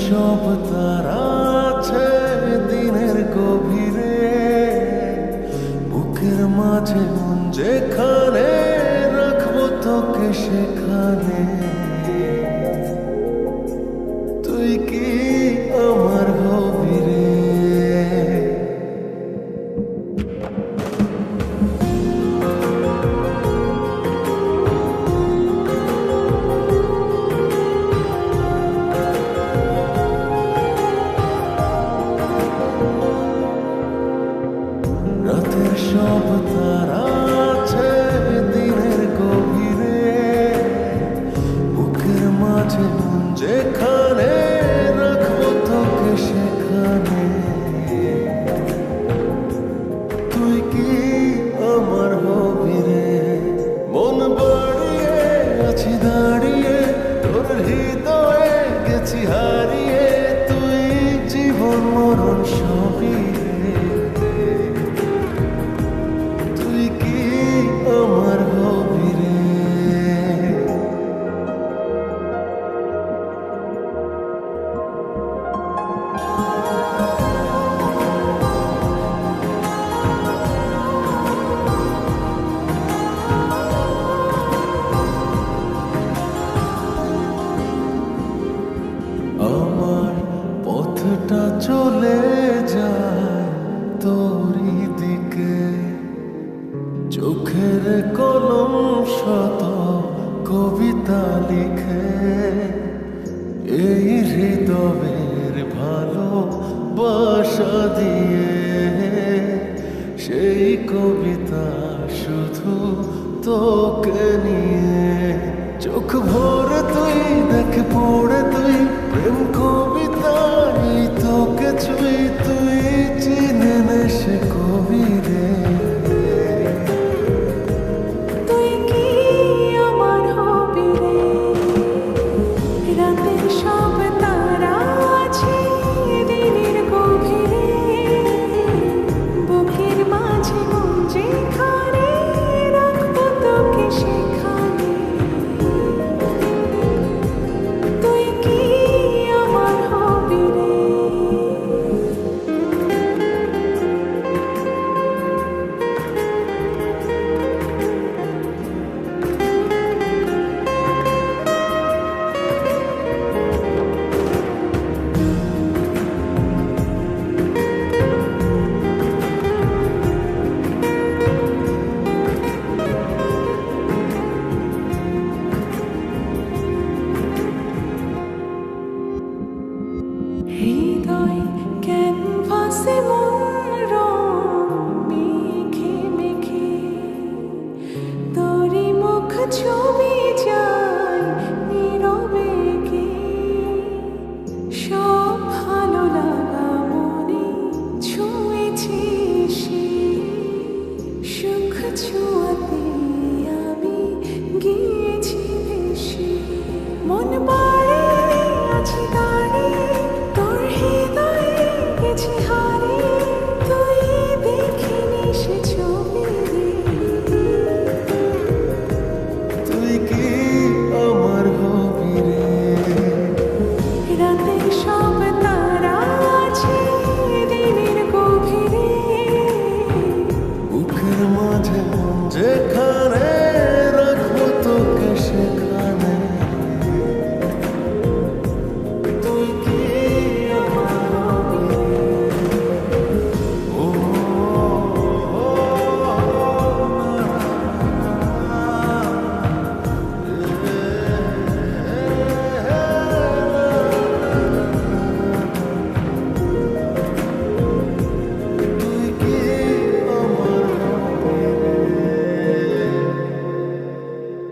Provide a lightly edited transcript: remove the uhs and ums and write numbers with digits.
সব তারা আছে দিনের গভীরে, বুকের মাঝে মন যেখানে রাখবো তোকে সেখানে। তুই কি আমার হবি রে? রাতের সব তারা আছে দিনের গভীরে, বুকের মাঝে মন যেখানে রাখবো তোকে সেখানে। তুই কি আমার হবি রে? মন বাড়িয়ে আছি দাঁড়িয়ে, তোর হৃদয়ে গেছি হারিয়ে। তুই জীবন মরণ সবই রে। তুই কি আমার হবি রে? আমার পথটা চলে যায় তোরই দিকে, চোখের কলম শত কবিতা লিখে। এই হৃদয়ের ভালোবাসা দিয়ে সেই কবিতা শুধু তোকে নিয়ে। চোখ ভরে তুই দেখ পড়ে তুই প্রেম কবিতায় তোকে ছুঁই। তুই চিনে নে সে কবি রে।